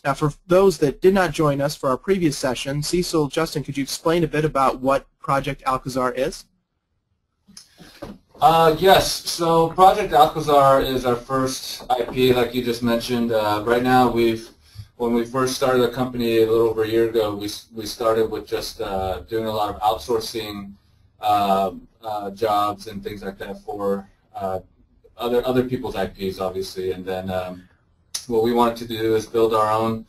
Now, for those that did not join us for our previous session, Cecil, Justin, could you explain a bit about what Project Alcazar is? Yes, so Project Alcazar is our first IP, like you just mentioned. Right now, when we first started the company a little over a year ago, we started with just doing a lot of outsourcing jobs and things like that for other people's IPs, obviously. And then what we wanted to do is build our own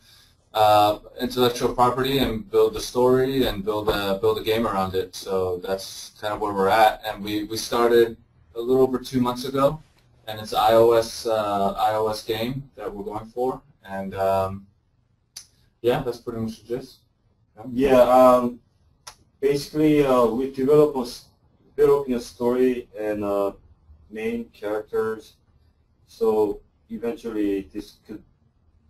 intellectual property and build the story and build a game around it. So that's kind of where we're at. And we started a little over 2 months ago, and it's an iOS game that we're going for. And yeah, that's pretty much the gist. Yeah, basically we're developing a story and main characters. So eventually this could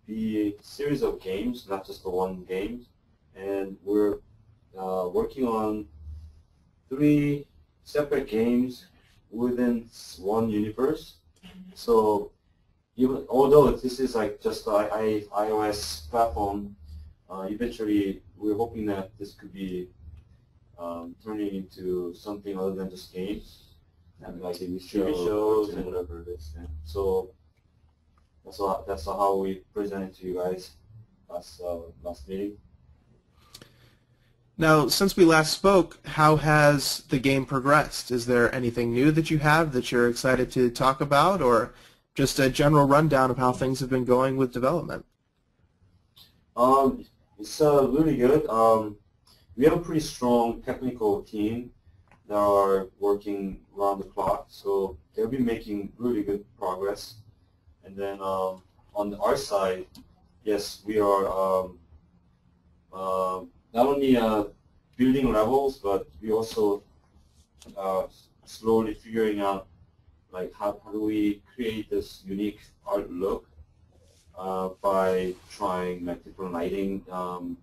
be a series of games, not just the one game. And we're working on 3 separate games within one universe. So even although this is like just an iOS platform, eventually we're hoping that this could be turning into something other than just games, and like TV shows and whatever it is. Yeah. So that's how we presented to you guys last meeting. Now, since we last spoke, how has the game progressed? Is there anything new that you have that you're excited to talk about, or just a general rundown of how things have been going with development? It's really good. We have a pretty strong technical team that are working around the clock, so they'll be making really good progress. And then on our side, yes, we are not only building levels, but we also slowly figuring out like how do we create this unique art look by trying like different lighting on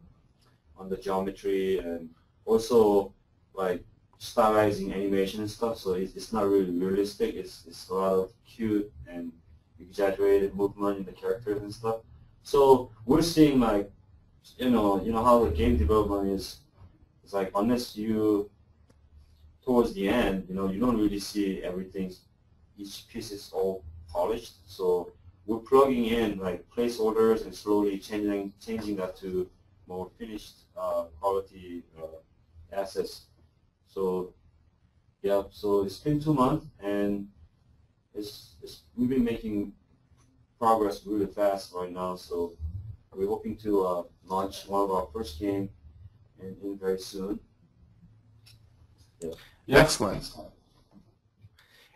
the geometry, and also like stylizing animation and stuff. So it's not really realistic. It's a lot of cute and exaggerated movement in the characters and stuff. So we're seeing like you know how the game development is. It's like unless you towards the end, you don't really see everything. Each piece is all polished. So we're plugging in like placeholders and slowly changing that to more finished quality assets. So yeah, so it's been 2 months, and we've been making progress really fast right now. So we're hoping to launch one of our first game in very soon. Yeah. Excellent.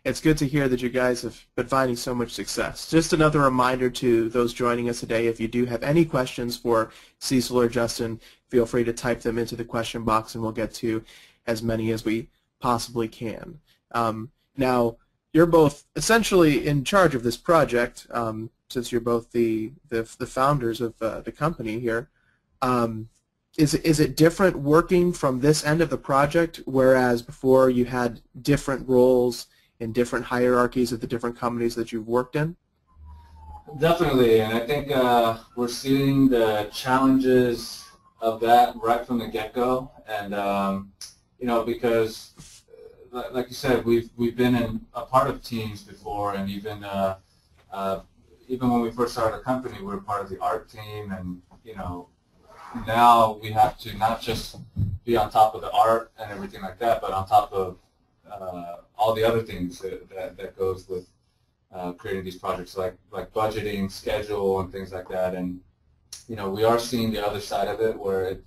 It's good to hear that you guys have been finding so much success. Just another reminder to those joining us today, if you do have any questions for Cecil or Justin, feel free to type them into the question box and we'll get to as many as we possibly can. Now, you're both essentially in charge of this project, since you're both the founders of the company here. Is it different working from this end of the project, whereas before you had different roles in different hierarchies of the different companies that you've worked in? Definitely, and I think we're seeing the challenges of that right from the get-go, and because, like you said, we've been a part of teams before, and even when we first started the company, we were part of the art team, and now we have to not just be on top of the art and everything like that, but on top of all the other things that goes with creating these projects, like budgeting, schedule, and things like that. And we are seeing the other side of it, where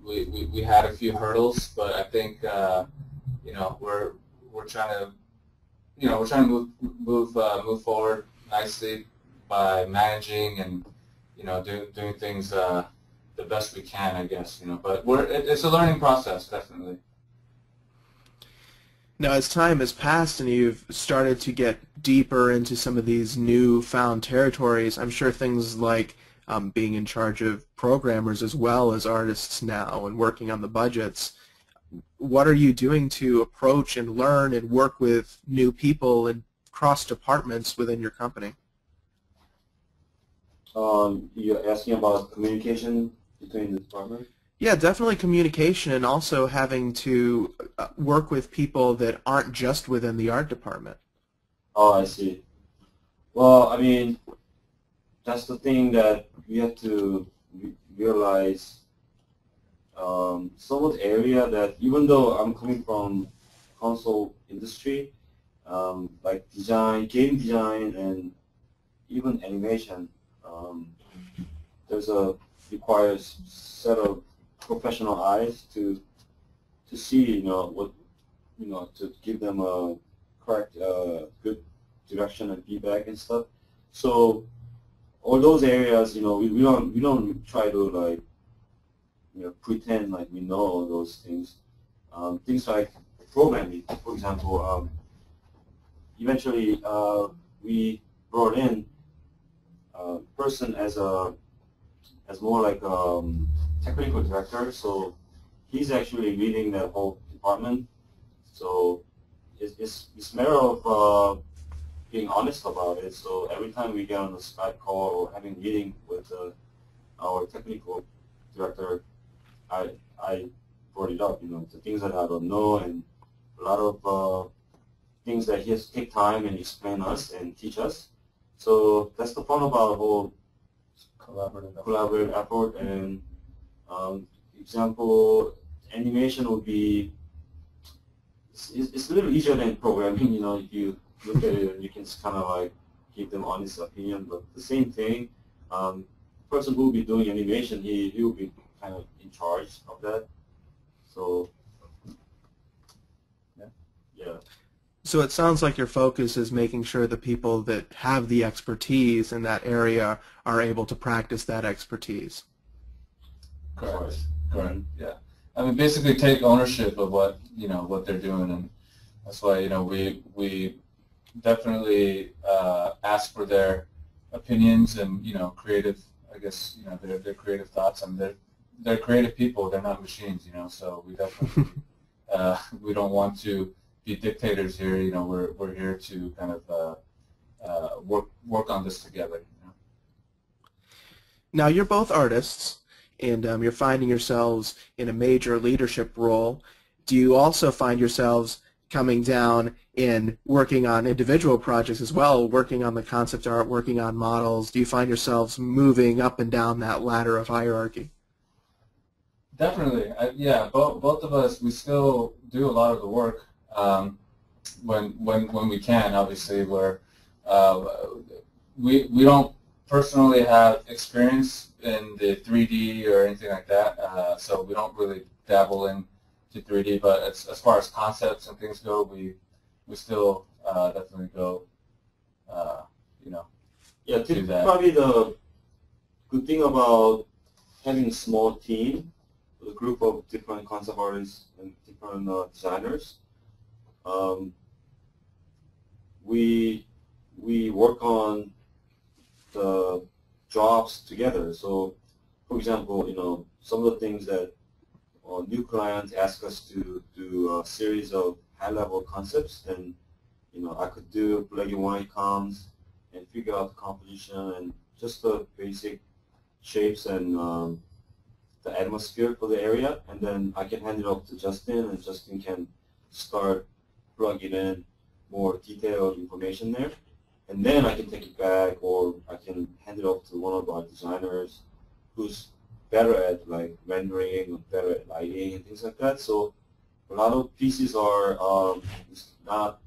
we had a few hurdles, but I think we're trying to move forward nicely by managing and doing things the best we can, I guess. But it's a learning process, definitely. Now, as time has passed and you've started to get deeper into some of these newfound territories, I'm sure things like being in charge of programmers as well as artists now and working on the budgets, what are you doing to approach and learn and work with new people and cross departments within your company? You're asking about communication between the department? Yeah, definitely communication and also having to work with people that aren't just within the art department. Oh, I see. Well, I mean, that's the thing that we have to realize. Some of the area that even though I'm coming from console industry, like design, game design, and even animation, um, there's a requires set of professional eyes to see, what, to give them a correct, good direction and feedback and stuff. So all those areas, we don't try to like, pretend like we know all those things. Things like programming, for example. Eventually, we brought in a person as more like technical director. So he's actually leading the whole department. So it's a matter of being honest about it. So every time we get on a Skype call or having a meeting with our technical director, I brought it up. The things that I don't know and a lot of things that he has to take time and explain us and teach us. So that's the fun about whole collaborative effort. And example, animation would be it's a little easier than programming. If you look at it, and you can kind of like give them honest opinion. But the same thing, the person who will be doing animation, he will be kind of in charge of that. So yeah. So it sounds like your focus is making sure the people that have the expertise in that area are able to practice that expertise. Correct. Correct. Yeah. I mean, basically take ownership of what they're doing, and that's why we definitely ask for their opinions and creative. I guess their creative thoughts. I mean, they're creative people. They're not machines. So we definitely we don't want to be dictators here. We're here to kind of work on this together. Now, you're both artists, and you're finding yourselves in a major leadership role. Do you also find yourselves coming down in working on individual projects as well, working on the concept art, working on models? Do you find yourselves moving up and down that ladder of hierarchy? Definitely, yeah. Both of us, we still do a lot of the work when we can. Obviously, uh, we don't personally have experience in the 3D or anything like that, so we don't really dabble into 3D. But as far as concepts and things go, we still definitely go, Yeah, do that. probably the good thing about having a small team, a group of different concept artists and different designers, um, we work on the jobs together. So, for example, some of the things that new clients ask us to do a series of high-level concepts, then I could do black and white comps and figure out the composition and just the basic shapes and the atmosphere for the area, and then I can hand it off to Justin, and Justin can start plugging in more detailed information there. And then I can take it back, or I can hand it off to one of our designers who's better at like rendering, or better at lighting and things like that. So a lot of pieces are not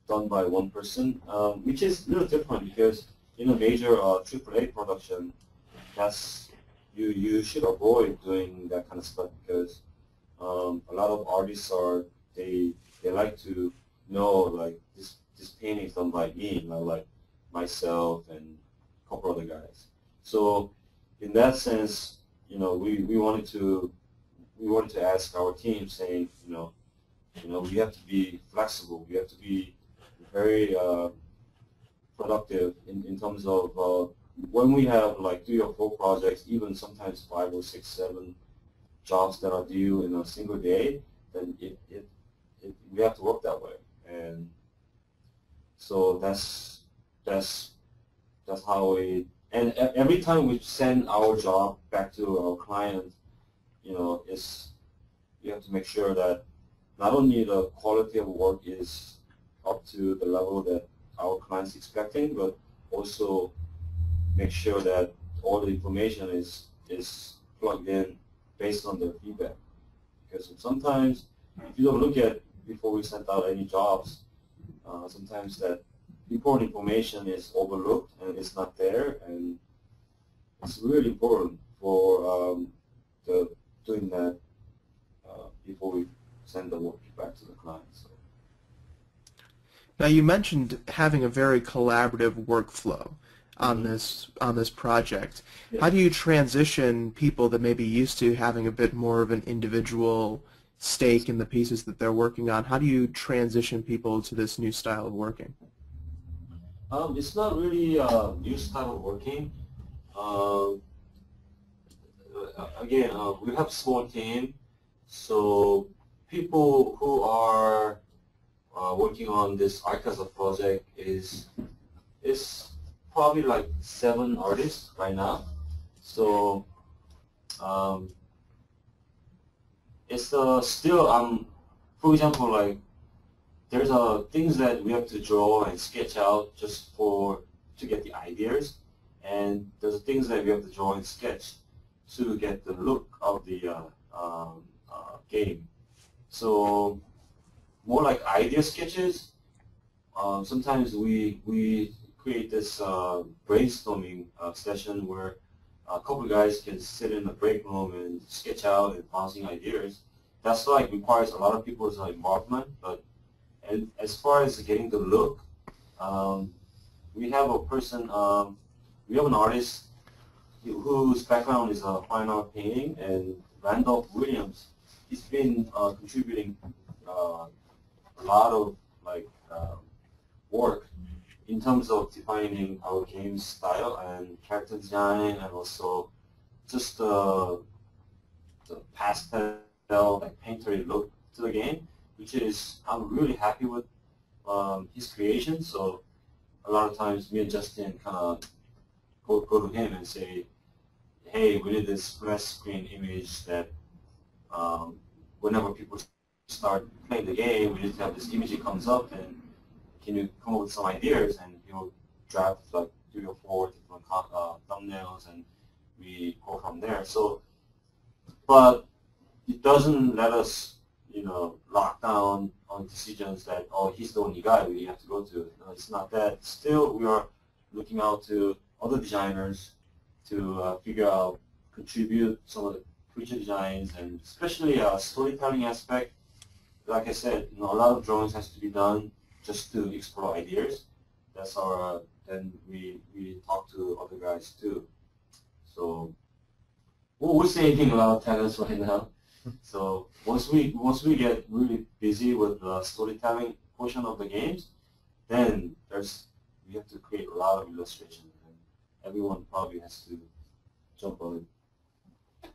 done by one person, which is a little different because in a major AAA production, you should avoid doing that kind of stuff because a lot of artists they like to know like this painting is done by me, not like myself and a couple other guys. So in that sense, we wanted to ask our team saying, we have to be flexible. We have to be very productive in terms of when we have like 3 or 4 projects, even sometimes 5 or 6, 7 jobs that are due in a single day, then we have to work that way. And so that's how we And every time we send our job back to our client, is you have to make sure that not only the quality of work is up to the level that our client's expecting, but also make sure that all the information is plugged in based on their feedback. Because sometimes if you don't look at before we send out any jobs, sometimes that important information is overlooked and it's not there, and it's really important for doing that before we send the work back to the client. So. Now you mentioned having a very collaborative workflow on this project. Yeah. How do you transition people that may be used to having a bit more of an individual stake in the pieces that they're working on? How do you transition people to this new style of working? It's not really a new style of working. Again, we have a small team, so people who are working on this Arkaza project is probably like 7 artists right now. So it's still for example, like there's things that we have to draw and sketch out just to get the ideas, and there's things that we have to draw and sketch to get the look of the game. So more like idea sketches. Sometimes we create this brainstorming session where a couple of guys can sit in the break room and sketch out and bouncing ideas. That's like requires a lot of people's involvement. And as far as getting the look, we have a person, we have an artist whose background is fine art painting, and Randolph Williams. He's been contributing a lot of work in terms of defining our game style and character design, and also just the pastel, painterly look to the game, which is I'm really happy with his creation. So a lot of times me and Justin kind of go to him and say, hey, we need this splash screen image that whenever people start playing the game, we need to have this image that comes up, and can you come up with some ideas? And he'll draft like 3 or 4 different thumbnails, and we go from there. So, but it doesn't let us, lock down on decisions that, oh, he's the only guy we have to go to. No, it's not that. Still, we are looking out to other designers to figure out, contribute some of the creature designs, and especially storytelling aspect. Like I said, a lot of drawings has to be done just to explore ideas. That's our. Then we talk to other guys too. So we're saving a lot of talents right now. So once we get really busy with the storytelling portion of the games, then we have to create a lot of illustrations, and everyone probably has to jump on it.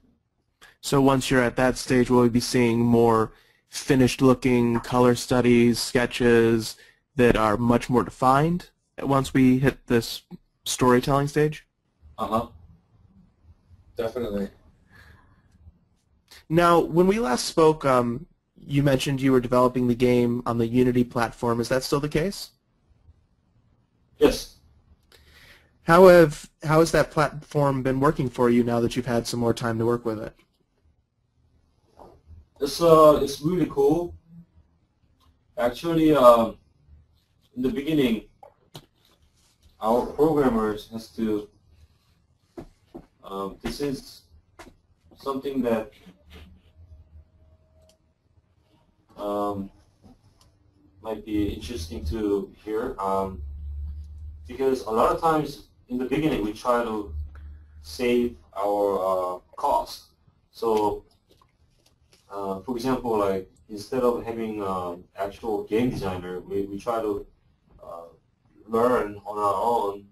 So once you're at that stage, will we be seeing more finished-looking color studies, sketches that are much more defined once we hit this storytelling stage? Uh-huh. Definitely. Now, when we last spoke, you mentioned you were developing the game on the Unity platform. Is that still the case? Yes. How has that platform been working for you now that you've had some more time to work with it? It's really cool. Actually, in the beginning, our programmers has to. This is something that might be interesting to hear, because a lot of times in the beginning we try to save our cost. So, for example, like instead of having actual game designer, we try to learn on our own.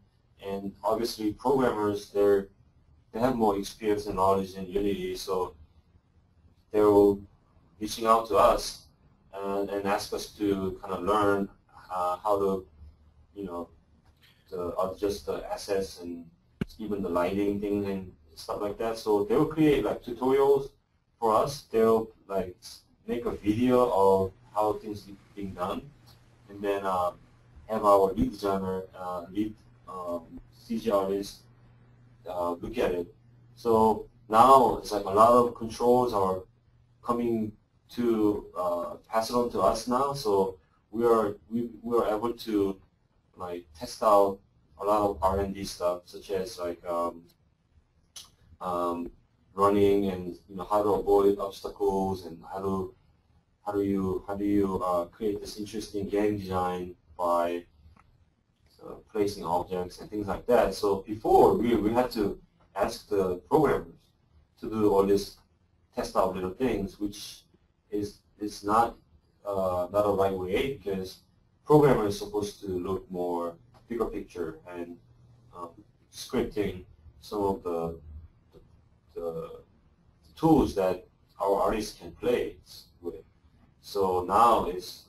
And obviously, programmers they have more experience and knowledge in Unity, so they're reaching out to us and ask us to kind of learn how to, to adjust the assets and even the lighting things and stuff like that. So they'll create like tutorials for us. They'll like make a video of how things being done, and then have our lead designer, lead CG artist look at it. So now it's like a lot of controls are coming to pass it on to us now. So we are able to like test out a lot of R&D stuff, such as like running and how to avoid obstacles, and how do you create this interesting game design by placing objects and things like that. So before we had to ask the programmers to do all this test out little things, which is not not a right way, because programmer is supposed to look more bigger picture and scripting some of the tools that our artists can play with. So now it's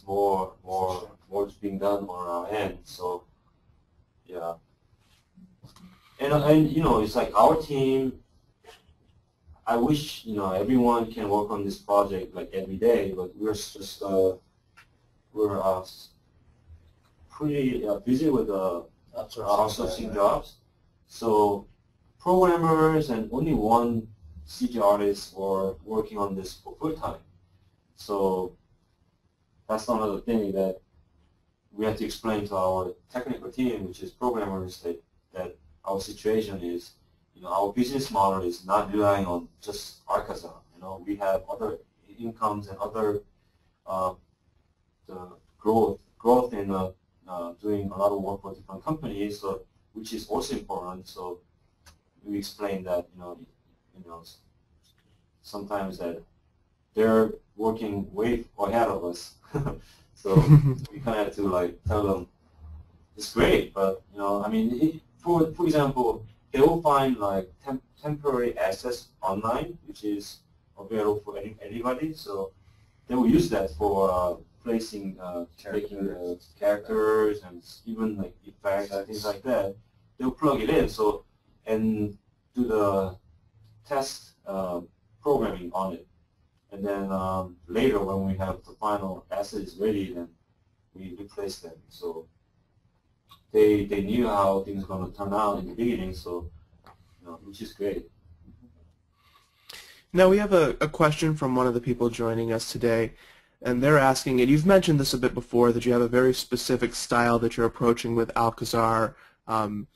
more being done on our end. So yeah, and it's like our team. I wish everyone can work on this project like every day, but we're just we're pretty busy with outsourcing jobs. So programmers and only one CG artist were working on this for full time. So that's another thing that we have to explain to our technical team, which is programmers, that our situation is, our business model is not relying on just Arkaza. We have other incomes and other the growth in doing a lot of work for different companies, so which is also important. So we explain that sometimes that they're working way ahead of us. So we kind of have to like tell them it's great, but I mean, for example, they will find like temporary access online, which is available for anybody. So they will use that for placing, taking characters and even like effects and things like that. They'll plug it in, so and do the test programming on it. And then later, when we have the final assets ready, then we replace them. So they knew how things are going to turn out in the beginning, so which is great. Now we have a question from one of the people joining us today, and they're asking, and you've mentioned this a bit before, that you have a very specific style that you're approaching with Alcazar, and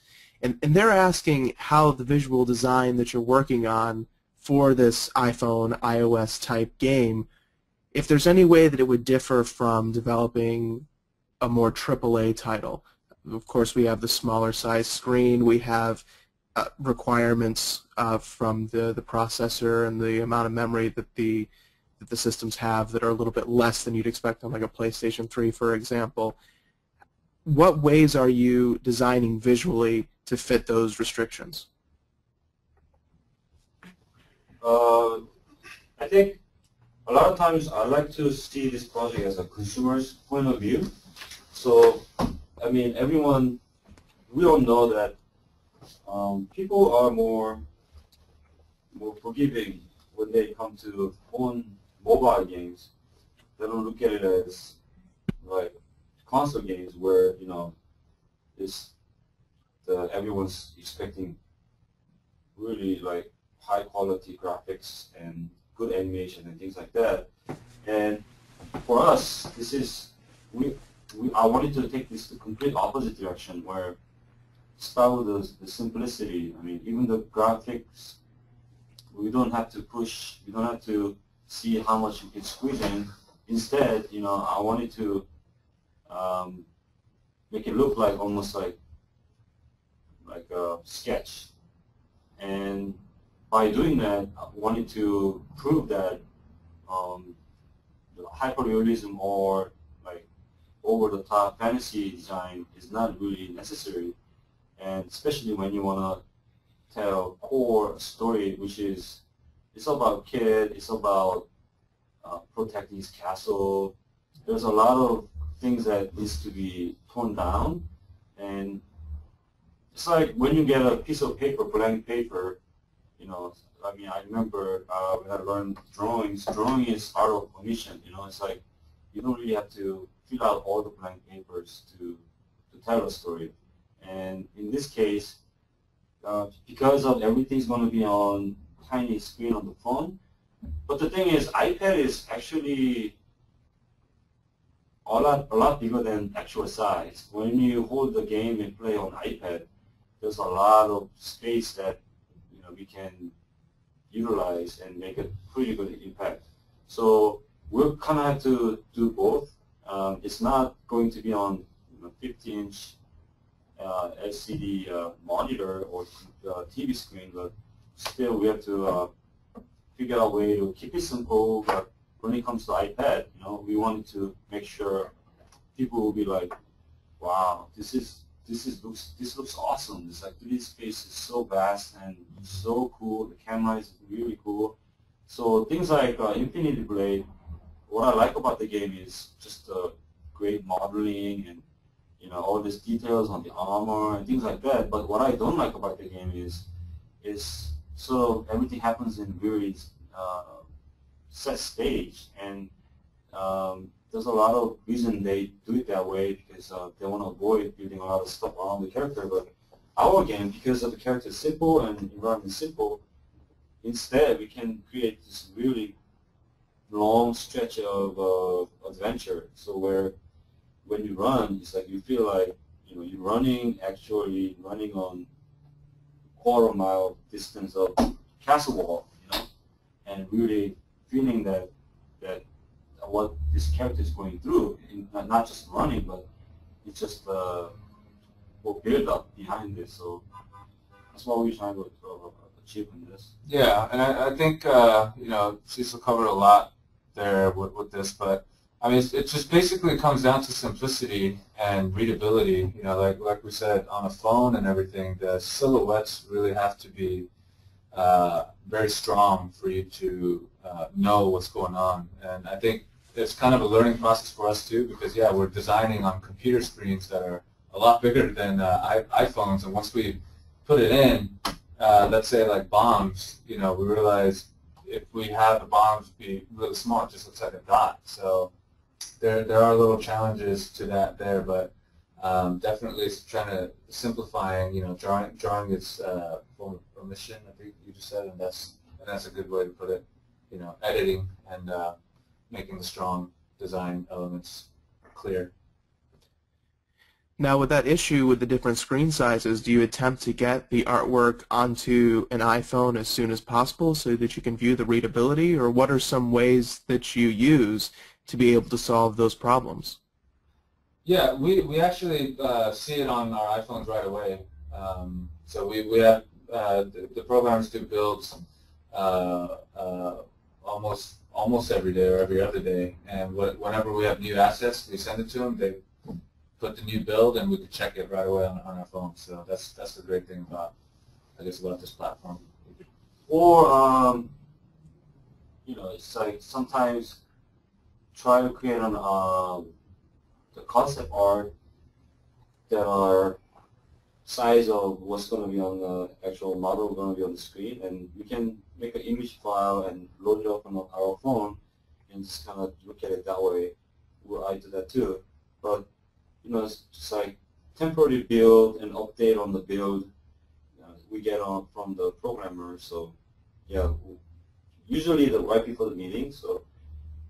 they're asking how the visual design that you're working on for this iPhone, iOS type game, if there's any way that it would differ from developing a more AAA title. Of course, we have the smaller size screen, we have requirements from the processor and the amount of memory that the systems have that are a little bit less than you'd expect on like a PlayStation 3, for example. What ways are you designing visually to fit those restrictions? I think a lot of times I like to see this project as a consumer's point of view. So, I mean, we all know that people are more forgiving when they come to own mobile games. They don't look at it as like console games where everyone's expecting really like high quality graphics and good animation and things like that. And for us, I wanted to take this the complete opposite direction, where start with the simplicity. I mean, even the graphics, we don't have to push, we don't have to see how much we can squeeze in. Instead, I wanted to make it look like almost like a sketch. And by doing that, I wanted to prove that the hyperrealism or like over-the-top fantasy design is not really necessary. And especially when you want to tell core story, which is, it's about kid, it's about protecting his castle. There's a lot of things that needs to be toned down, and it's like when you get a piece of paper, blank paper, you know, I mean, I remember when I learned drawings, drawing is art of omission, you know, it's like you don't really have to fill out all the blank papers to tell a story. And in this case, because of everything's going to be on tiny screen on the phone, but the thing is, iPad is actually a lot bigger than actual size. When you hold the game and play on iPad, there's a lot of space that we can utilize and make a pretty good impact. So we'll kind of have to do both. It's not going to be on 50-inch LCD monitor or TV screen, but still we have to figure out a way to keep it simple. But when it comes to iPad, we wanted to make sure people will be like, "Wow, this looks awesome. This 3D space is so vast and so cool. The camera is really cool." So things like Infinity Blade, what I like about the game is just the great modeling and all these details on the armor and things like that. But what I don't like about the game is sort of everything happens in very set stage, and there's a lot of reason they do it that way because they want to avoid building a lot of stuff around the character. But our game, because of the character is simple and environment is simple, instead we can create this really long stretch of adventure. So where when you run, it's like you feel like you're actually running on quarter-mile distance of castle wall, and really feeling that what this character is going through, not just running, but it's just what build up behind this. So that's what we're trying to achieve in this. Yeah, and I think Cecil covered a lot there with this, but I mean, it just basically comes down to simplicity and readability. Like we said, on a phone and everything, the silhouettes really have to be very strong for you to know what's going on. And I think it's kind of a learning process for us too, because we're designing on computer screens that are a lot bigger than iPhones. And once we put it in, let's say like bombs, we realize if we have the bombs be really small, it just looks like a dot. So there are little challenges to that there, but definitely trying to simplifying, drawing its form of omission, I think you just said, and that's a good way to put it. Editing and making the strong design elements clear. Now, with that issue with the different screen sizes, do you attempt to get the artwork onto an iPhone as soon as possible so that you can view the readability, or what are some ways that you use to be able to solve those problems? Yeah, we actually see it on our iPhones right away. So we have the programmers do builds almost every day or every other day, and whenever we have new assets, we send it to them. They put the new build, and we can check it right away on our phone. So that's the great thing about this platform. Or it's like sometimes try to create the concept art that are size of what's going to be on the actual model going to be on the screen, and we can make an image file and load it up on our phone and just kind of look at it that way. I do that too. But it's just like temporary build and update on the build we get on from the programmer. So usually right before the meeting, so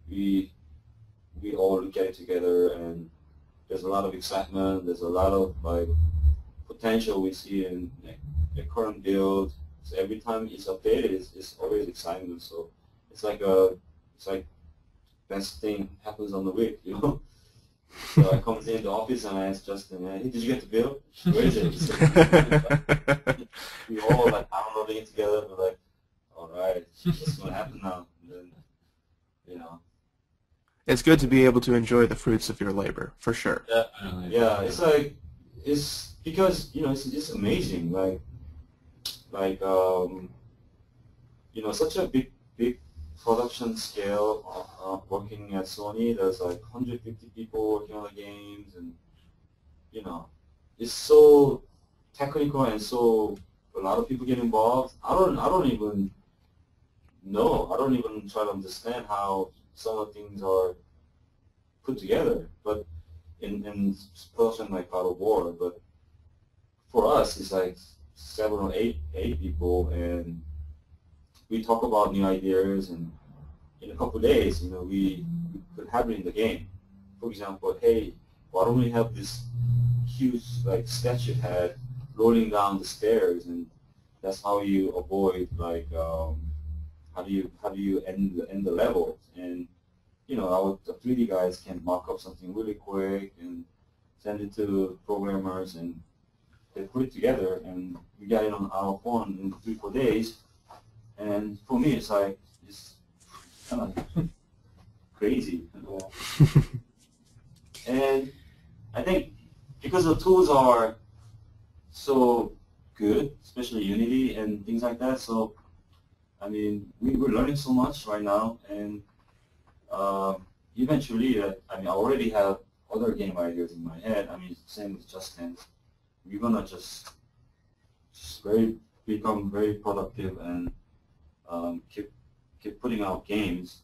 we all look at it together, and there's a lot of excitement. There's a lot of potential we see in the current build. So every time it's updated, it's always excitement. So it's like best thing happens on the week, So I come in the office and I ask Justin, "Hey, did you get the bill? Where is it?" We all downloading it together. We're like, "All right, what's going to happen now?" And then, It's good to be able to enjoy the fruits of your labor, for sure. Yeah. It's because it's amazing. Such a big production scale working at Sony. There's 150 people working on the games, and it's so technical, and so a lot of people get involved. I don't even know. I don't even try to understand how some of the things are put together. But in person like God of War, but for us it's like 7 or 8 people, and we talk about new ideas, and in a couple of days, we could have it in the game. For example, hey, why don't we have this huge like statue head rolling down the stairs, and that's how you avoid like how do you end the level. And our the 3D guys can mock up something really quick and send it to programmers, and they put it together, and we got it on our phone in 3-4 days. And for me, it's like it's kind of crazy. And I think because the tools are so good, especially Unity and things like that, so I mean, we're learning so much right now, and eventually, I already have other game ideas in my head. I mean, same with Justin. We're gonna just become very productive, and keep putting out games,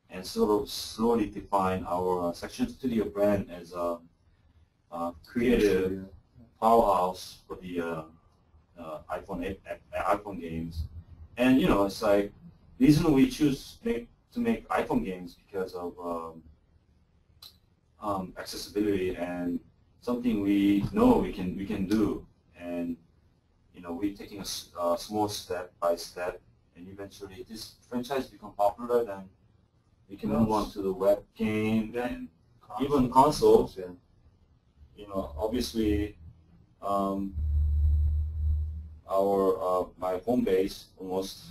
and sort of slowly define our Section Studio brand as a creative powerhouse for the iPhone games. And it's like the reason we choose to make iPhone games because of accessibility and something we know we can do, and we're taking a small step by step, and eventually if this franchise become popular, then we can move on to the web game and even consoles. And obviously my home base almost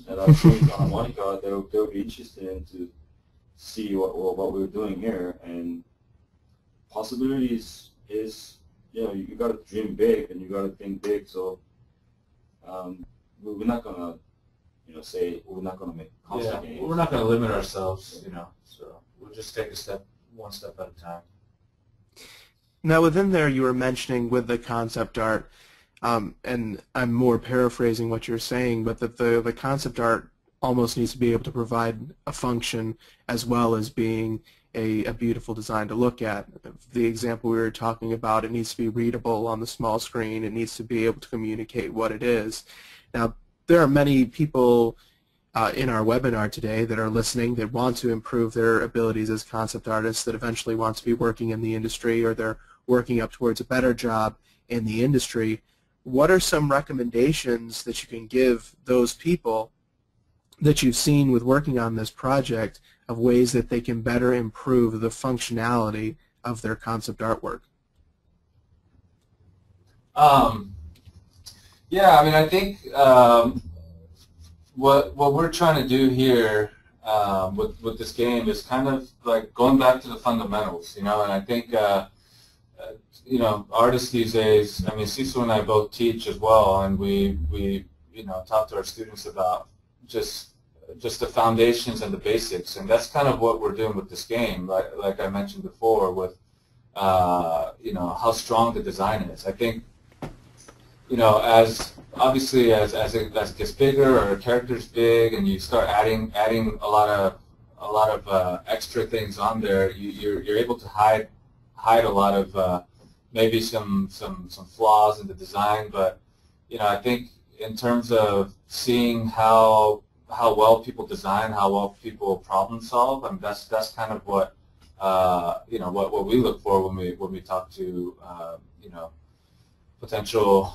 that I'm showing on Monica, they'll be interested in to see what we're doing here. And possibilities is you got to dream big and you got to think big. So we're not gonna say we're not gonna make constant games. We're not gonna limit ourselves, So we'll just take one step at a time. Now, within there, you were mentioning with the concept art, and I'm more paraphrasing what you're saying, but that the concept art almost needs to be able to provide a function as well as being a beautiful design to look at. The example we were talking about, it needs to be readable on the small screen. It needs to be able to communicate what it is. Now, there are many people in our webinar today that are listening that want to improve their abilities as concept artists, that eventually want to be working in the industry, or they're working up towards a better job in the industry. What are some recommendations that you can give those people that you've seen with working on this project of ways that they can better improve the functionality of their concept artwork? Yeah, I mean, I think what we're trying to do here with this game is kind of like going back to the fundamentals, and I think artists these days, I mean, Cecil and I both teach as well, and we talk to our students about just the foundations and the basics, and that's kind of what we're doing with this game. Like I mentioned before, with how strong the design is. I think as obviously as it gets bigger, or a character's big, and you start adding a lot of extra things on there, you're able to hide a lot of maybe some flaws in the design. But I think in terms of seeing how well people design, how well people problem solve, I mean, that's kind of what what we look for when we talk to potential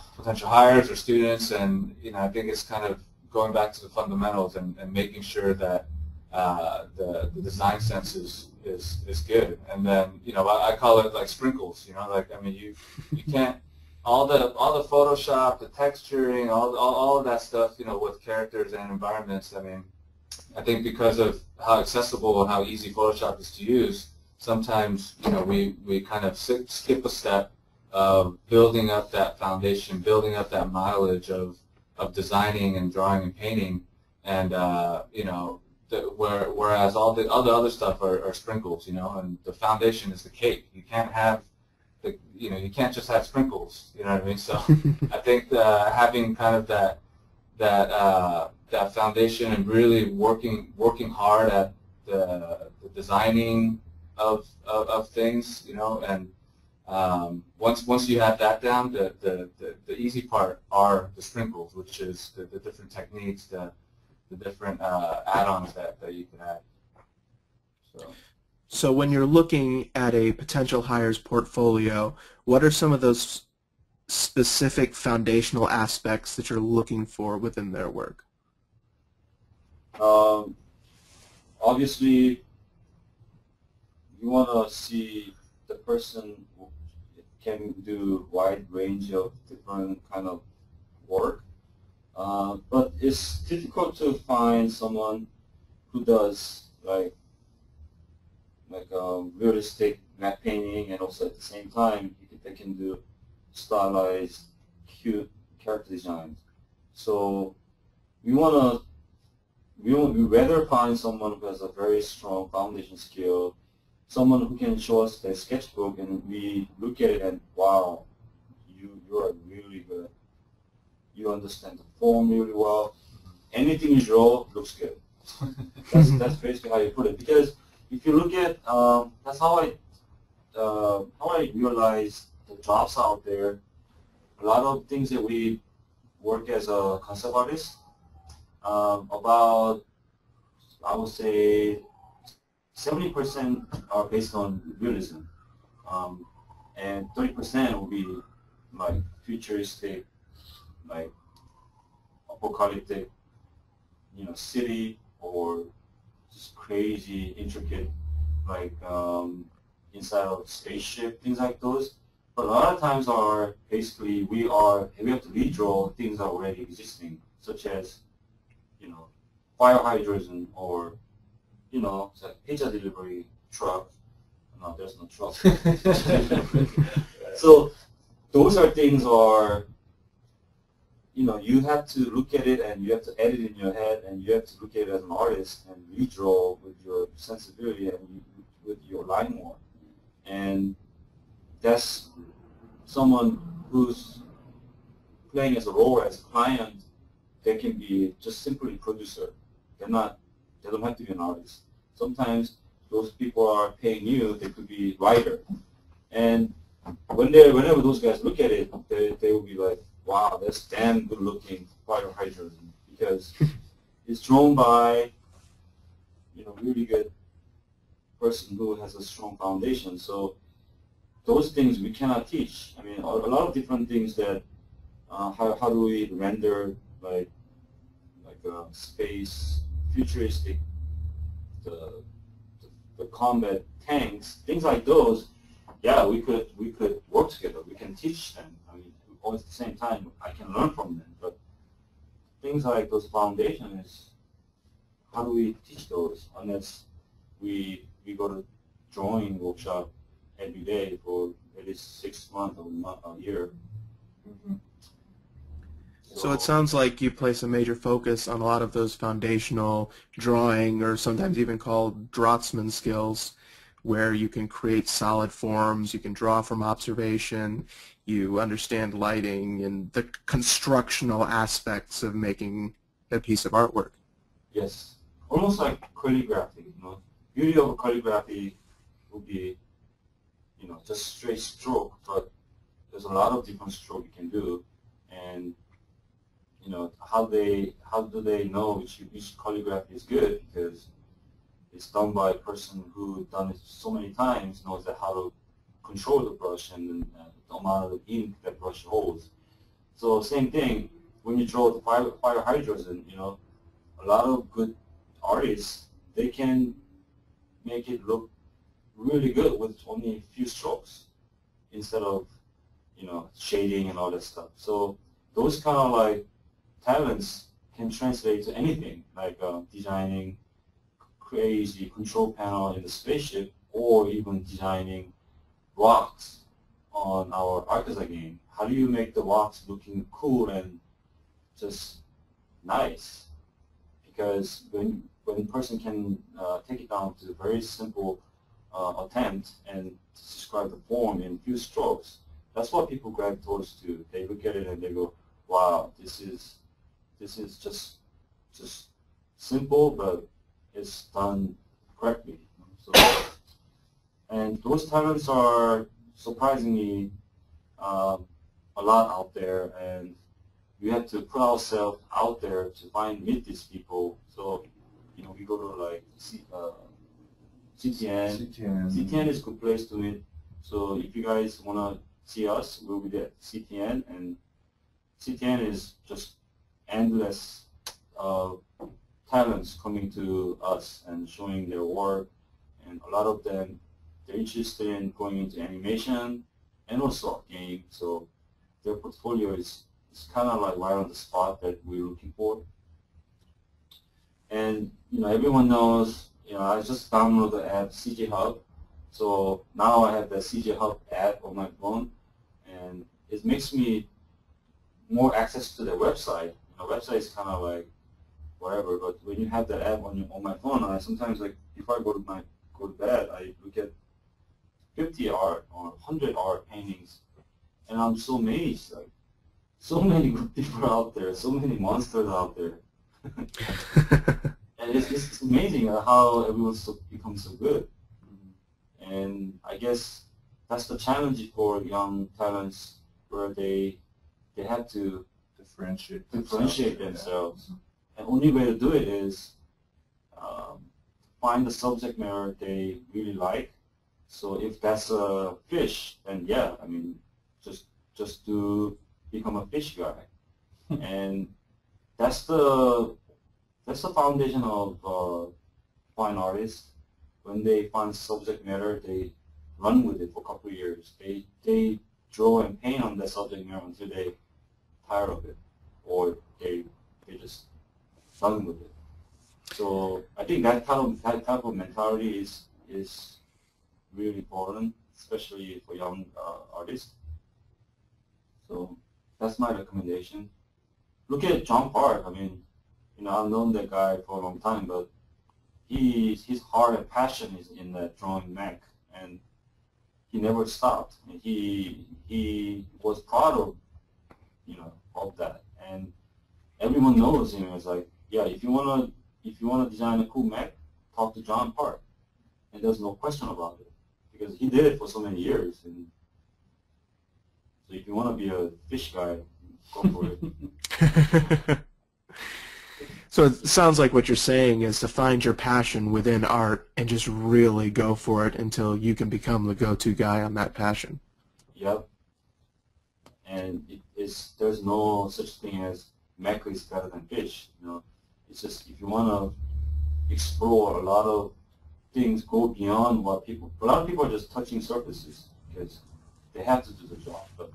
hires or students. And I think it's kind of going back to the fundamentals and making sure that the design sense is good. And then I call it like sprinkles. Like, I mean, you can't all the Photoshop, the texturing, all of that stuff, with characters and environments. I mean, I think because of how accessible and how easy Photoshop is to use, sometimes we kind of skip a step of building up that foundation, building up that mileage of designing and drawing and painting, and whereas all the other stuff are sprinkles, and the foundation is the cake. You can't have you can't just have sprinkles. You know what I mean? So I think having kind of that foundation and really working hard at the designing of things, and once you have that down, the easy part are the sprinkles, which is the different techniques, the different add-ons that you can add. So when you're looking at a potential hire's portfolio, what are some of those specific foundational aspects that you're looking for within their work? Obviously, you want to see the person can do wide range of different kind of work, but it's difficult to find someone who does like realistic matte painting, and also at the same time they can do stylized, cute character designs. So we rather find someone who has a very strong foundation skill, someone who can show us their sketchbook and we look at it and wow, you are really good. You understand the form really well. Anything you draw looks good. That's basically how you put it. Because if you look at that's how I realized the jobs out there. A lot of things that we work as a concept artist, about I would say 70% are based on realism, and 30% will be like futuristic, like apocalyptic, city, or just crazy, intricate, like inside of spaceship, things like those. But a lot of times are basically we have to redraw things that are already existing, such as fire hydrogen, or it's like pizza delivery truck. No, there's no truck. So those are things you have to look at it and you have to edit in your head and you have to look at it as an artist and redraw with your sensibility and with your line work. And that's someone who's playing as a role as a client. They can be just simply producer. They don't have to be an artist. Sometimes those people are paying you, they could be writer. And whenever those guys look at it, they will be like, wow, that's damn good looking fire hydrogen, because it's drawn by really good person who has a strong foundation. So those things we cannot teach. I mean, a lot of different things that how do we render like space, futuristic, the combat tanks, things like those. Yeah, we could work together. We can teach them. I mean, all at the same time, I can learn from them. But things like those foundations, how do we teach those unless we go to drawing workshop every day for at least 6 months or a year? Mm-hmm. So it sounds like you place a major focus on a lot of those foundational drawing, or sometimes even called draftsman skills, where you can create solid forms, you can draw from observation, you understand lighting and the constructional aspects of making a piece of artwork. Yes, almost like calligraphy. Beauty of calligraphy would be, just straight stroke, but there's a lot of different stroke you can do, and how do they know which calligraphy is good? Because it's done by a person who done it so many times, knows that how to control the brush and the amount of ink that brush holds. So same thing when you draw the fire hydrogen. A lot of good artists, they can make it look really good with only a few strokes instead of shading and all that stuff. So those kind of like talents can translate to anything, like designing crazy control panel in the spaceship, or even designing rocks on our Arkaza game. How do you make the rocks looking cool and just nice? Because when a person can take it down to very simple attempt and describe the form in few strokes, that's what people gravitate towards to. They look at it and they go, wow, this is just simple, but it's done correctly. So, and those talents are surprisingly a lot out there, and we have to put ourselves out there to meet these people. So, we go to like CTN. CTN is a good place to meet. So if you guys want to see us, we'll be at CTN, and CTN is just endless talents coming to us and showing their work, and a lot of them, they're interested in going into animation and also game. So their portfolio is kind of like right on the spot that we're looking for. And everyone knows, I just downloaded the app CJ Hub. So now I have the CJ Hub app on my phone, and it makes me more access to the website. The website is kind of like whatever, but when you have that app on my phone, I sometimes, like, before I go to bed, I look at 50 art or 100 art paintings, and I'm so amazed. Like, so many good people out there, so many monsters out there. And it's amazing how everyone's become so good. And I guess that's the challenge for young talents, where they have to differentiate themselves. And only way to do it is find the subject matter they really like. So if that's a fish, then yeah, I mean, just to become a fish guy. And that's the foundation of fine artists. When they find subject matter, they run with it for a couple of years. They draw and paint on that subject matter until they tired of it, or they just done with it. So I think that type of mentality is really important, especially for young artists. So that's my recommendation. Look at John Park. I mean, I've known that guy for a long time, but his heart and passion is in that drawing mech, and he never stopped. And he was proud of of that, and everyone knows him. It's like, yeah, if you wanna design a cool mech, talk to John Park, and there's no question about it, because he did it for so many years. And so if you want to be a fish guy, go for it. So it sounds like what you're saying is to find your passion within art and just really go for it until you can become the go-to guy on that passion. Yep. And there's no such thing as mech is better than fish. It's just, if you want to explore a lot of things, go beyond what a lot of people are just touching surfaces because they have to do the job. But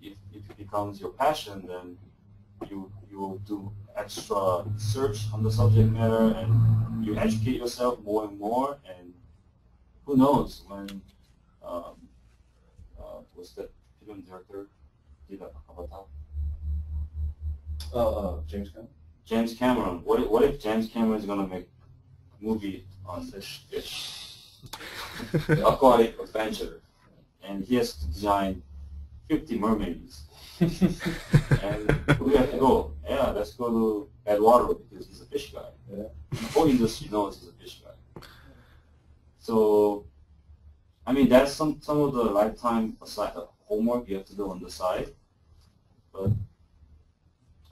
if it becomes your passion, then you will do extra research on the subject matter, and you educate yourself more and more, and who knows when what's that film director did Avatar? James Cameron. James Cameron. What if James Cameron is gonna make a movie on fish? The aquatic adventure, and he has to design 50 mermaids. And we have to go. Yeah, let's go to Eduardo because he's a fish guy. Yeah. The whole industry knows he's a fish guy. So, I mean, that's some of the lifetime homework you have to do on the side. But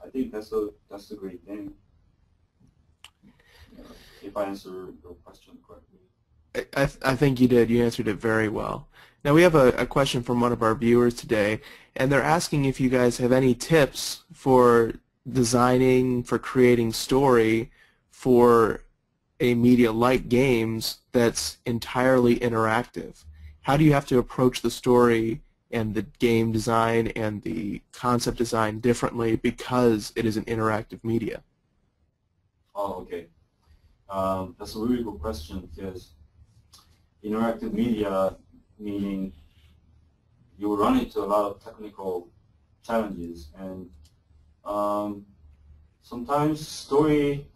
I think that's a great thing. If I answer your question correctly. I think you did. You answered it very well. Now we have a question from one of our viewers today, and they're asking if you guys have any tips for designing, for creating story for a media like games that's entirely interactive. How do you have to approach the story and the game design and the concept design differently because it is an interactive media? Oh, okay. That's a really good question, because interactive media, meaning you will run into a lot of technical challenges, and sometimes story,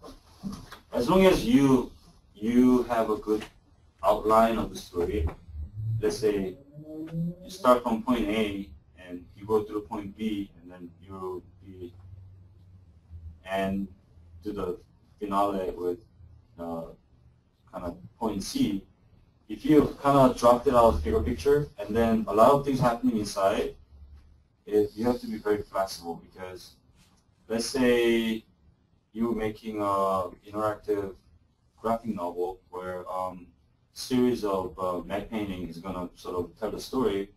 as long as you have a good outline of the story. Let's say you start from point A and you go through point B, and then you and to the finale with kind of point C. If you kind of dropped it out of bigger picture, and then a lot of things happening inside, you have to be very flexible, because let's say you're making a interactive graphic novel where series of matte painting is going to sort of tell the story,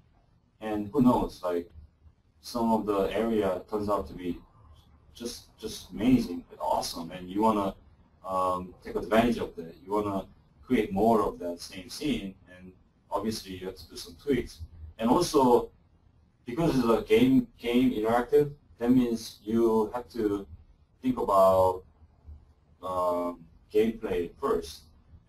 and who knows, like some of the area turns out to be just amazing, awesome, and you want to take advantage of that. You want to create more of that same scene, and obviously you have to do some tweaks. And also, because it's a game interactive, that means you have to think about gameplay first.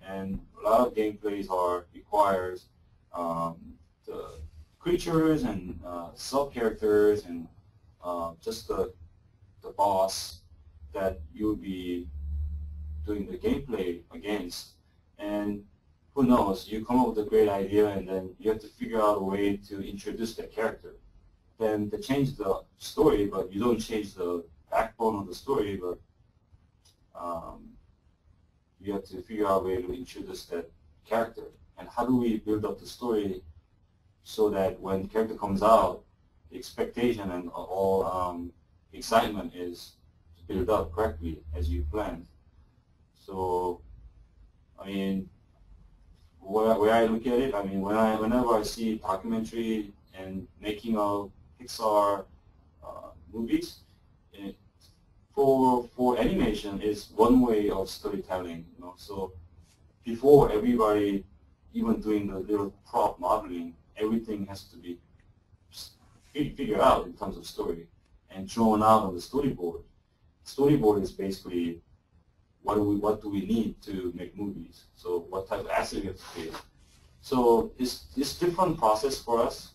And a lot of gameplays requires the creatures and sub-characters and just the boss that you'll be doing the gameplay against. And who knows, you come up with a great idea, and then you have to figure out a way to introduce that character. Then they change the story, but you don't change the backbone of the story, but you have to figure out a way to introduce that character. And how do we build up the story so that when the character comes out, the expectation and all excitement is built up correctly as you planned. So, I mean, where I look at it, I mean, whenever I see documentary and making of Pixar movies, for animation is one way of storytelling, you know. So before everybody even doing the little prop modeling, everything has to be figured out in terms of story and drawn out on the storyboard. Storyboard is basically what do we need to make movies? So what type of asset we have to create? So it's different process for us.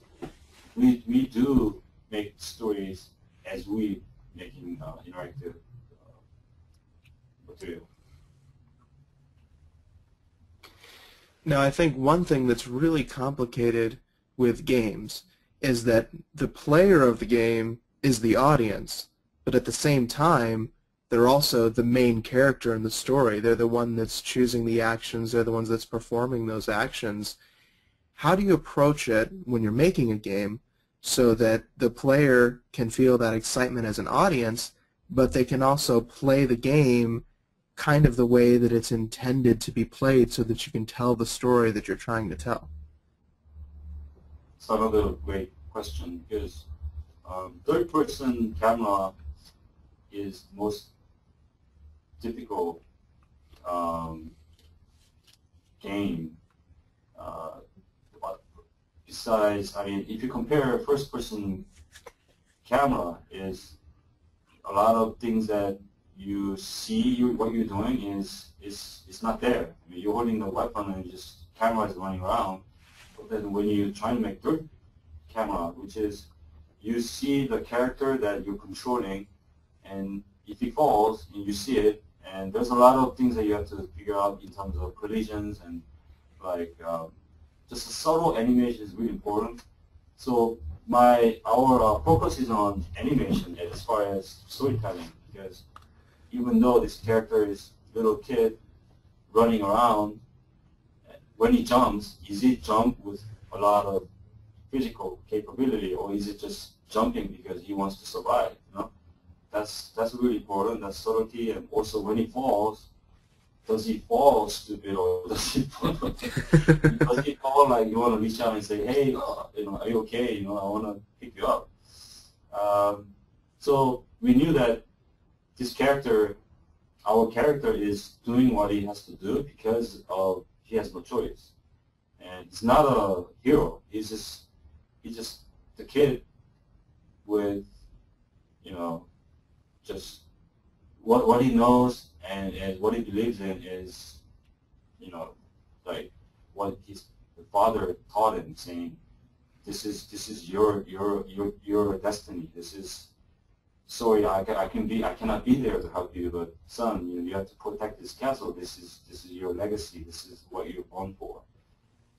We do make stories as we making interactive material. Now, I think one thing that's really complicated with games is that the player of the game is the audience, but at the same time, they're also the main character in the story. They're the one that's choosing the actions. They're the ones that's performing those actions. How do you approach it when you're making a game so that the player can feel that excitement as an audience, but they can also play the game kind of the way that it's intended to be played so that you can tell the story that you're trying to tell? It's another great question, because third-person camera is most difficult game. Besides, I mean, if you compare first-person camera, is a lot of things that you see what you're doing is not there. I mean, you're holding the weapon and just camera is running around. But then when you try to make third camera, which is you see the character that you're controlling, and if he falls, and you see it, and there's a lot of things that you have to figure out in terms of collisions and like just the subtle animation is really important. So our focus is on animation as far as storytelling, because even though this character is a little kid running around, when he jumps, is he jump with a lot of physical capability, or is it just jumping because he wants to survive? You know, that's really important. That's subtlety, and also when he falls, does he fall stupid, or does he fall? Does he fall like you want to reach out and say, hey, you know, are you okay? You know, I want to pick you up. So we knew that this character, our character, is doing what he has to do because he has no choice, and he's not a hero. He's just the kid with, you know, just what he knows and what he believes in is, you know, like what his father taught him, saying, this is your destiny. This is, sorry, I cannot be there to help you, but son, you have to protect this castle. This is your legacy. This is what you're born for.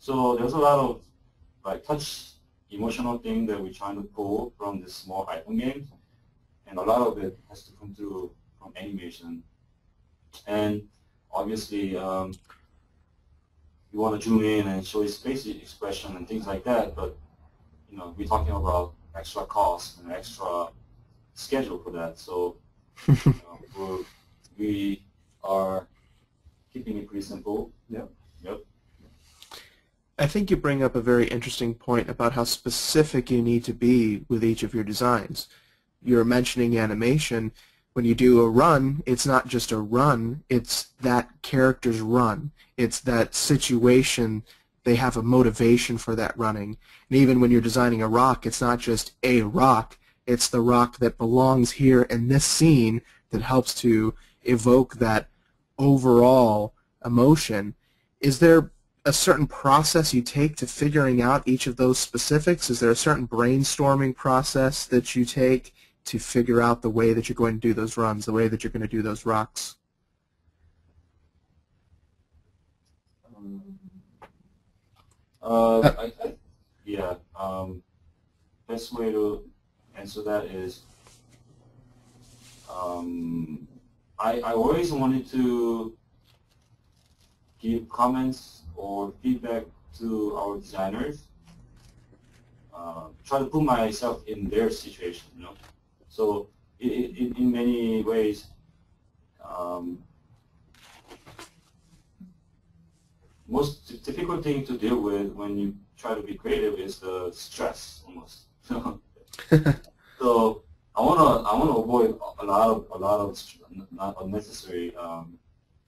So there's a lot of like touch emotional thing that we're trying to pull from this small iPhone games, and a lot of it has to come through from animation. And obviously, you want to zoom in and show his face expression and things like that, but we're talking about extra cost and extra schedule for that. So we are keeping it pretty simple. Yep. Yep. I think you bring up a very interesting point about how specific you need to be with each of your designs. You're mentioning animation. When you do a run, it's not just a run, it's that character's run. It's that situation, they have a motivation for that running. And even when you're designing a rock, it's not just a rock, it's the rock that belongs here in this scene that helps to evoke that overall emotion. Is there a certain process you take to figuring out each of those specifics? Is there a certain brainstorming process that you take to figure out the way that you're going to do those runs, the way that you're going to do those rocks? Yeah. Best way to answer that is I always wanted to give comments or feedback to our designers. Try to put myself in their situation, So in many ways, most difficult thing to deal with when you try to be creative is the stress, almost. So I wanna avoid a lot of not unnecessary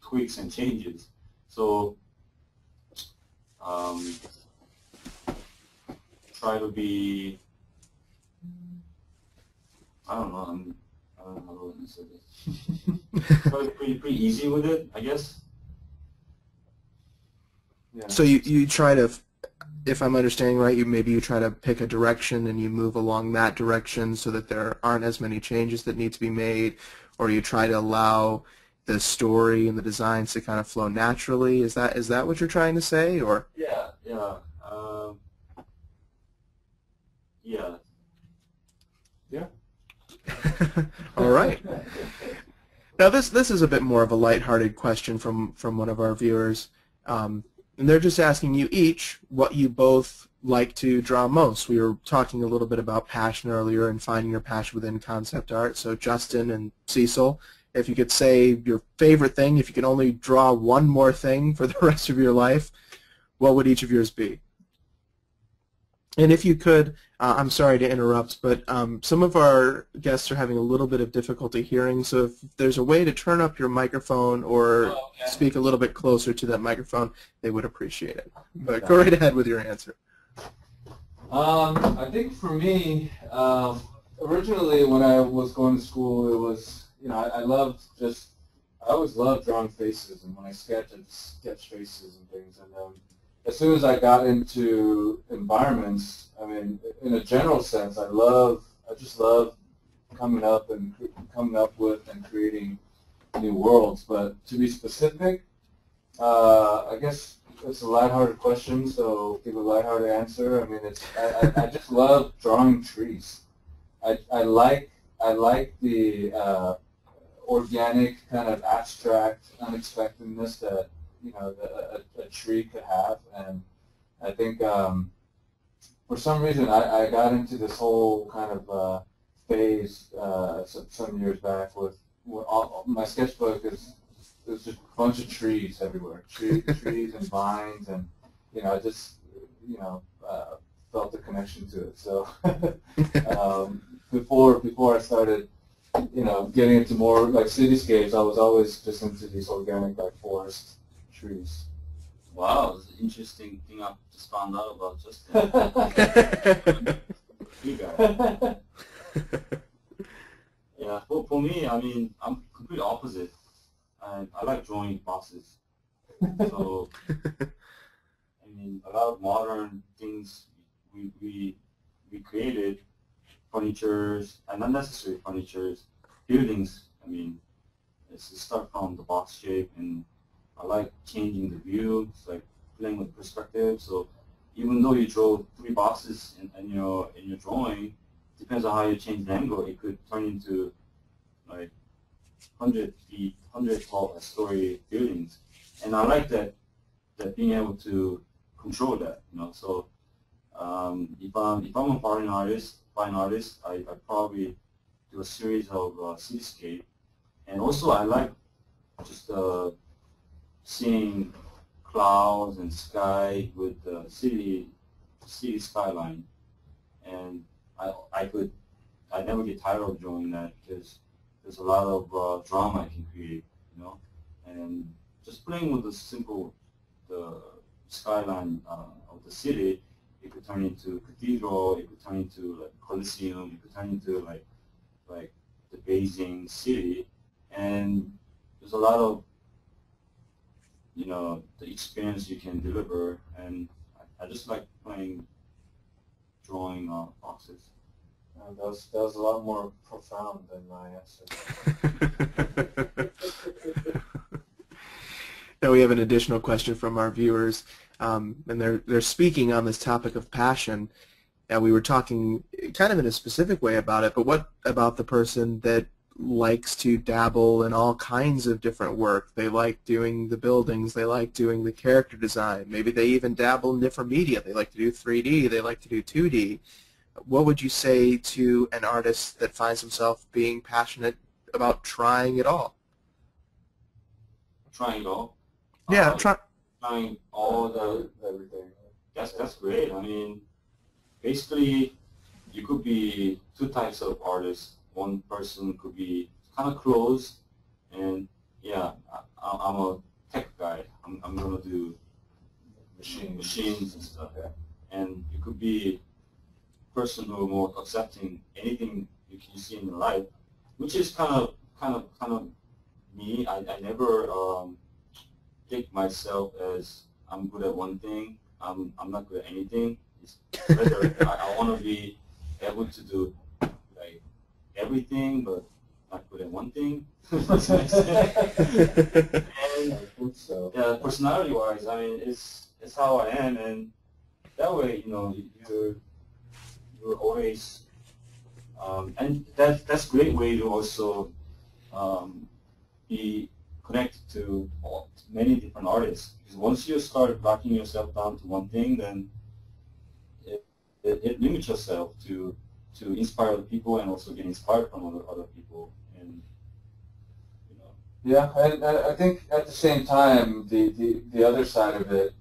tweaks and changes. So try to be, I don't know how to answer this. Try to be pretty easy with it, I guess. Yeah. So you try to, if I'm understanding right, maybe you try to pick a direction and you move along that direction so that there aren't as many changes that need to be made, or you try to allow the story and the designs to kind of flow naturally. Is that what you're trying to say, or? Yeah. All right. Now this is a bit more of a lighthearted question from one of our viewers, and they're just asking you each what you both like to draw most. We were talking a little bit about passion earlier and finding your passion within concept art. So Justin and Cecil, if you could say your favorite thing, if you could only draw one more thing for the rest of your life, what would each of yours be? And if you could, I'm sorry to interrupt, but some of our guests are having a little bit of difficulty hearing, so if there's a way to turn up your microphone or speak a little bit closer to that microphone, they would appreciate it. But go right ahead with your answer. I think for me, originally when I was going to school, it was, I always loved drawing faces, and when I sketch, I just sketch faces and things, and as soon as I got into environments, I mean, in a general sense, I just love coming up with and creating new worlds. But to be specific, I guess it's a lighthearted question, so give a lighthearted answer. I mean, I just love drawing trees. I like the organic kind of abstract unexpectedness that a tree could have, and I think for some reason I got into this whole kind of phase some years back with my sketchbook is just a bunch of trees everywhere, trees and vines, and I just felt the connection to it. So before I started getting into more like cityscapes, I was always just into these organic like forest trees. Wow, it's an interesting thing I just found out about Justin. You guys. Yeah, for me, I mean, I'm completely opposite. I like drawing boxes. So, I mean, a lot of modern things we created, furnitures, and not necessarily furnitures, buildings. I mean, it's start from the box shape, and I like changing the view. It's like playing with perspective. So even though you draw 3 boxes in your drawing, depends on how you change the angle, it could turn into like 100 feet, 100 tall story buildings. And I like that being able to control that, you know. So if I'm a fine artist, I probably do a series of cityscape. And also I like just seeing clouds and sky with the city skyline. And I never get tired of drawing that because there's a lot of drama I can create, you know. And just playing with the skyline of the city, it could turn into cathedral, it could turn into like Colosseum, it could turn into like the Beijing city, and there's a lot of, you know, the experience you can deliver, and I just like drawing boxes. That was a lot more profound than my answer. Now we have an additional question from our viewers, and they're speaking on this topic of passion. And we were talking kind of in a specific way about it, but what about the person that likes to dabble in all kinds of different work? They like doing the buildings, they like doing the character design, maybe they even dabble in different media. They like to do 3D, they like to do 2D. What would you say to an artist that finds himself being passionate about trying it all? Trying it all? Yeah, trying all the everything. That's great. I mean, basically, you could be 2 types of artists. One person could be kind of close, and yeah, I'm a tech guy. I'm gonna do machines and stuff. Yeah. And you could be a person who are more accepting anything you can see in your life, which is kind of me. I never think myself as I'm good at one thing. I'm not good at anything. It's rather I want to be able to do like everything, but not good at one thing. And yeah, personality-wise, I mean, it's how I am, and that way, you know, you're always, and that's a great way to also be connected to many different artists. Because once you start locking yourself down to one thing, then it limits yourself to inspire other people and also get inspired from other people. And you know. Yeah, and I think at the same time, the other side of it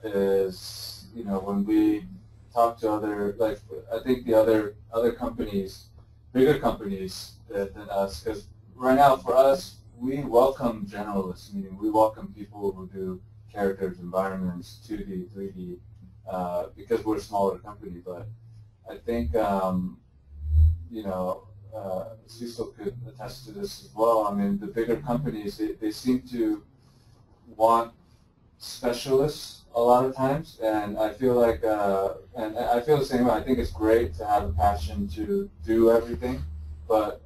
is, you know, when we talk to other, like, I think the other companies, bigger companies than us, because right now for us, we welcome generalists, meaning we welcome people who do characters, environments, 2D, 3D, because we're a smaller company. But I think, you know, Cecil could attest to this as well. I mean, the bigger companies, they seem to want specialists a lot of times, and I feel like, and I feel the same way. I think it's great to have a passion to do everything, but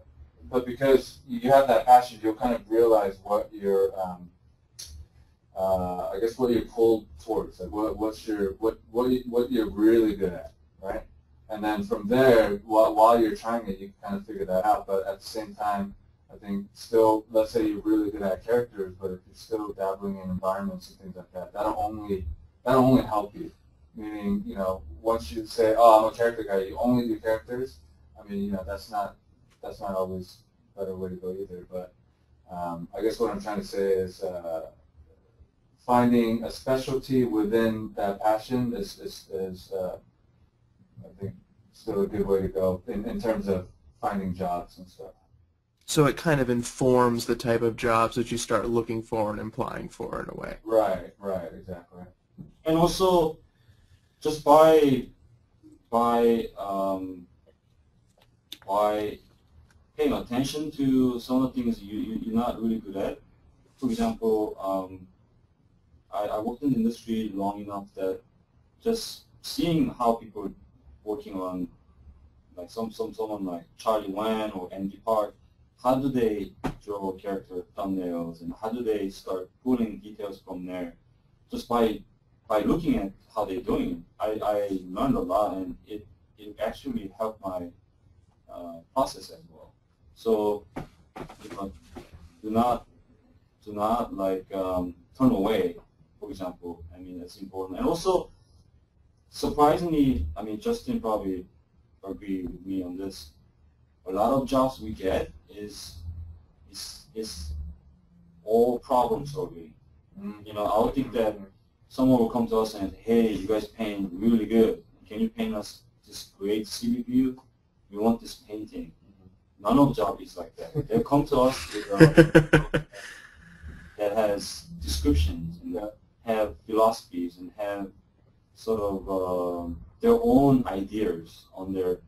because you have that passion, you'll kind of realize what you're, I guess, what you're pulled towards, like what you're really good at, right? And then from there, while you're trying it, you can kind of figure that out. But at the same time, I think still, let's say you're really good at characters, but if you're still dabbling in environments and things like that, that'll only help you. Meaning, you know, once you say, oh, I'm a character guy, you only do characters. I mean, you know, that's not always a better way to go either. But I guess what I'm trying to say is finding a specialty within that passion is I think still a good way to go in terms of finding jobs and stuff. So it kind of informs the type of jobs that you start looking for and applying for in a way. Right, exactly. And also, just by paying attention to some of the things you're not really good at. For example, I worked in the industry long enough that just seeing how people are working on, like someone like Charlie Wan or Andy Park, how do they draw character thumbnails and how do they start pulling details from there, just by by looking at how they're doing, I learned a lot, and it actually helped my process as well. So, you know, do not like turn away, for example. I mean, that's important. And also, surprisingly, I mean, Justin probably agree with me on this. A lot of jobs we get is all problem solving. You know, I would think that someone will come to us and, hey, you guys paint really good. Can you paint us this great city view? We want this painting. None of job is like that. They come to us with that has descriptions and that have philosophies and have sort of their own ideas on their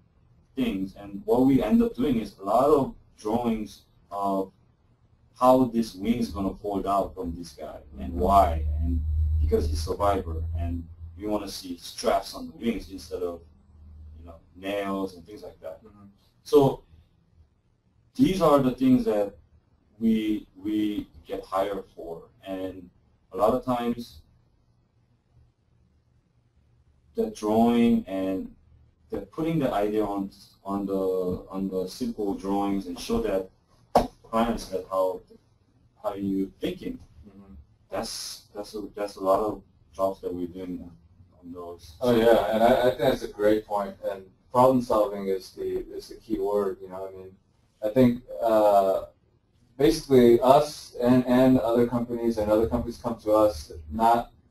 things. And what we end up doing is a lot of drawings of how this wing is going to fold out from this guy and why, and because he's a survivor, and we want to see straps on the wings instead of, you know, nails and things like that. So these are the things that we get hired for, and a lot of times the drawing and the putting the idea on the simple drawings and show that clients that how you thinking. That's a lot of jobs that we're doing on those. Oh yeah, and I think that's a great point. And problem solving is the key word. You know, I mean, I think basically us and other companies come to us.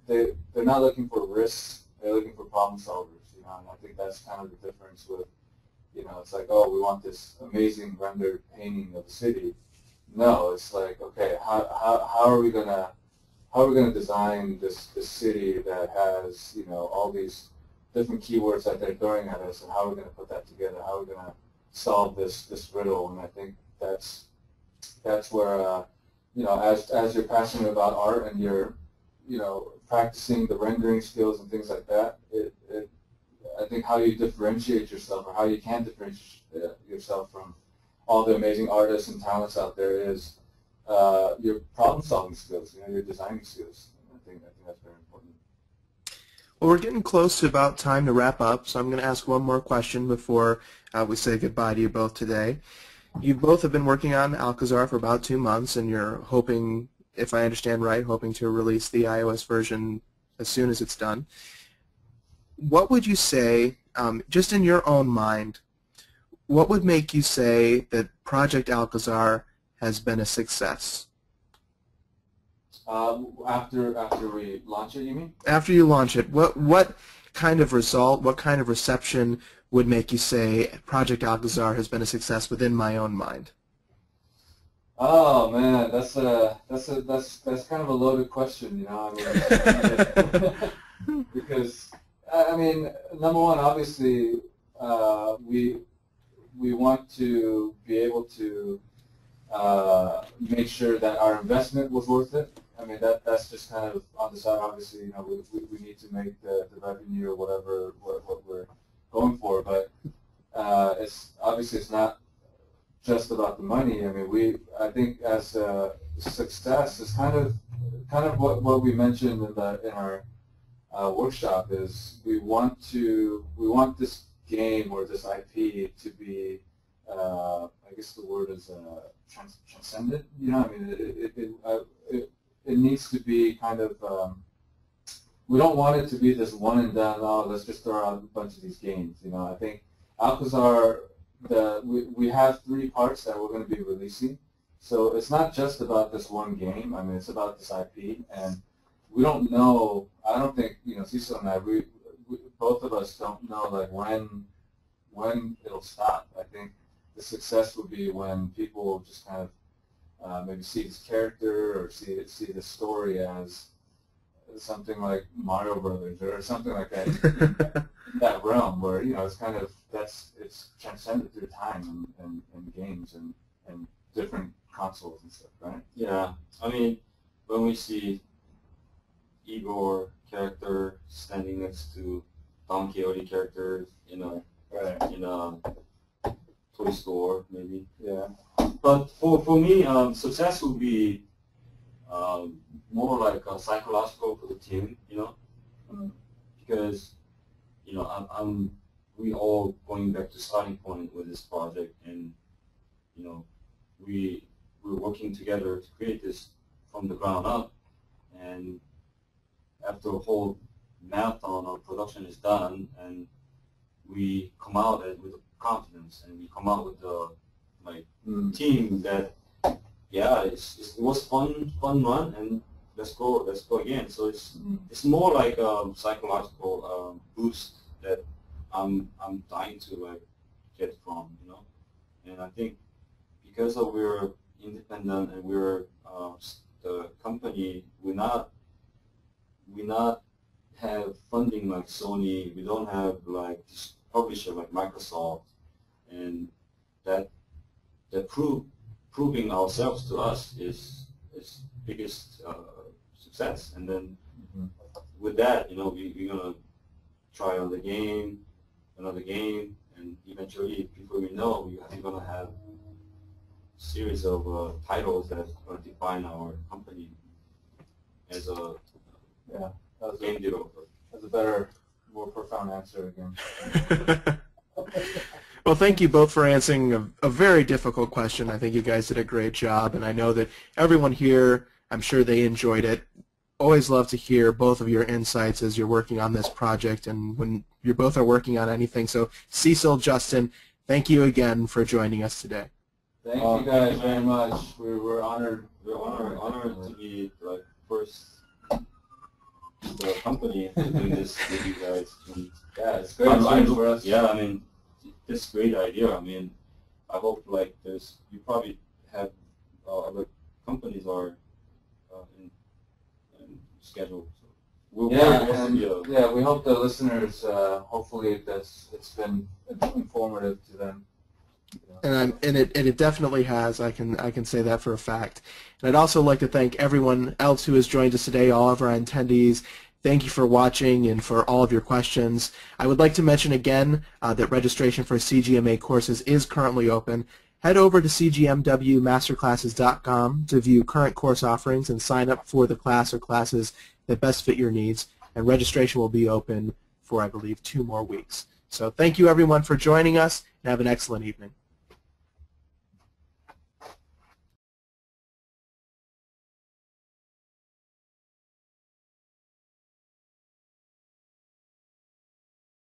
They're not looking for risks. They're looking for problem solvers. You know, and I think that's kind of the difference with, you know, it's like, oh, we want this amazing rendered painting of the city. No, it's like, okay, how are we gonna design this city that has, you know, all these different keywords that they're throwing at us, and how are we gonna put that together? How are we gonna solve this riddle? And I think that's where you know, as you're passionate about art and you're, you know, practicing the rendering skills and things like that, I think how you differentiate yourself, or how you can differentiate yourself from all the amazing artists and talents out there, is your problem-solving skills, you know, your designing skills. I think that's very important. Well, we're getting close to about time to wrap up, so I'm going to ask one more question before we say goodbye to you both today. You both have been working on Alcazar for about 2 months, and you're hoping, if I understand right, hoping to release the iOS version as soon as it's done. What would you say, just in your own mind, what would make you say that Project Alcazar has been a success? After we launch it, you mean? After you launch it, what kind of result, what kind of reception would make you say Project Alcazar has been a success within my own mind? Oh man, that's kind of a loaded question, you know. I mean, because I mean, number one, obviously, we want to be able to make sure that our investment was worth it. I mean, that's just kind of on the side. Obviously, you know, we need to make the revenue or whatever what we're going for, but it's not just about the money. I mean, I think as a success is kind of what we mentioned in our workshop is we want this game or this IP to be, I guess the word is transcendent. You know, I mean, it needs to be kind of. We don't want it to be this one and done. Oh, let's just throw out a bunch of these games. You know, I think Alcazar, we have 3 parts that we're going to be releasing, so it's not just about this one game. I mean, it's about this IP, and we don't know. I don't think, you know, Cecil and I, we both of us don't know like when it'll stop. I think the success would be when people just kind of maybe see this character or see the story as something like Mario Brothers or something like that in that realm where, you know, it's kind of it's transcended through time and games and different consoles and stuff, right? Yeah, I mean, when we see Igor character standing next to Don Quixote characters in a toy store, maybe. Yeah. But for me, success would be more like psychological for the team. You know, because we all going back to starting point with this project, and we're working together to create this from the ground up, and after a whole marathon of production is done, and we come out with confidence, and we come out with the team that it was fun run, and let's go again. So it's more like a psychological boost that I'm dying to get from, and I think because we're independent and we're the company, we not have funding like Sony. We don't have like this publisher like Microsoft, and that proving ourselves to us is biggest success. And then with that, we're gonna try another game, and eventually, before we know, we're gonna have a series of titles that are define our company as a game developer. That's a better, more profound answer again. Well, thank you both for answering a very difficult question. I think you guys did a great job, and I know that everyone here, I'm sure they enjoyed it. Always love to hear both of your insights as you're working on this project and when you both are working on anything. So Cecil, Justin, thank you again for joining us today. Thank you guys very much. We're honored. We're honored to be like first the company doing this with you guys. And yeah, it's great for us. Yeah, I mean, this great idea. I mean, I hope like you probably have other companies are in schedule. So we hope the listeners. Hopefully, it's been informative to them. And it definitely has. I can say that for a fact. And I'd also like to thank everyone else who has joined us today, all of our attendees. Thank you for watching and for all of your questions. I would like to mention again that registration for CGMA courses is currently open. Head over to cgmwmasterclasses.com to view current course offerings and sign up for the class or classes that best fit your needs. And registration will be open for, I believe, 2 more weeks. So thank you, everyone, for joining us, and have an excellent evening.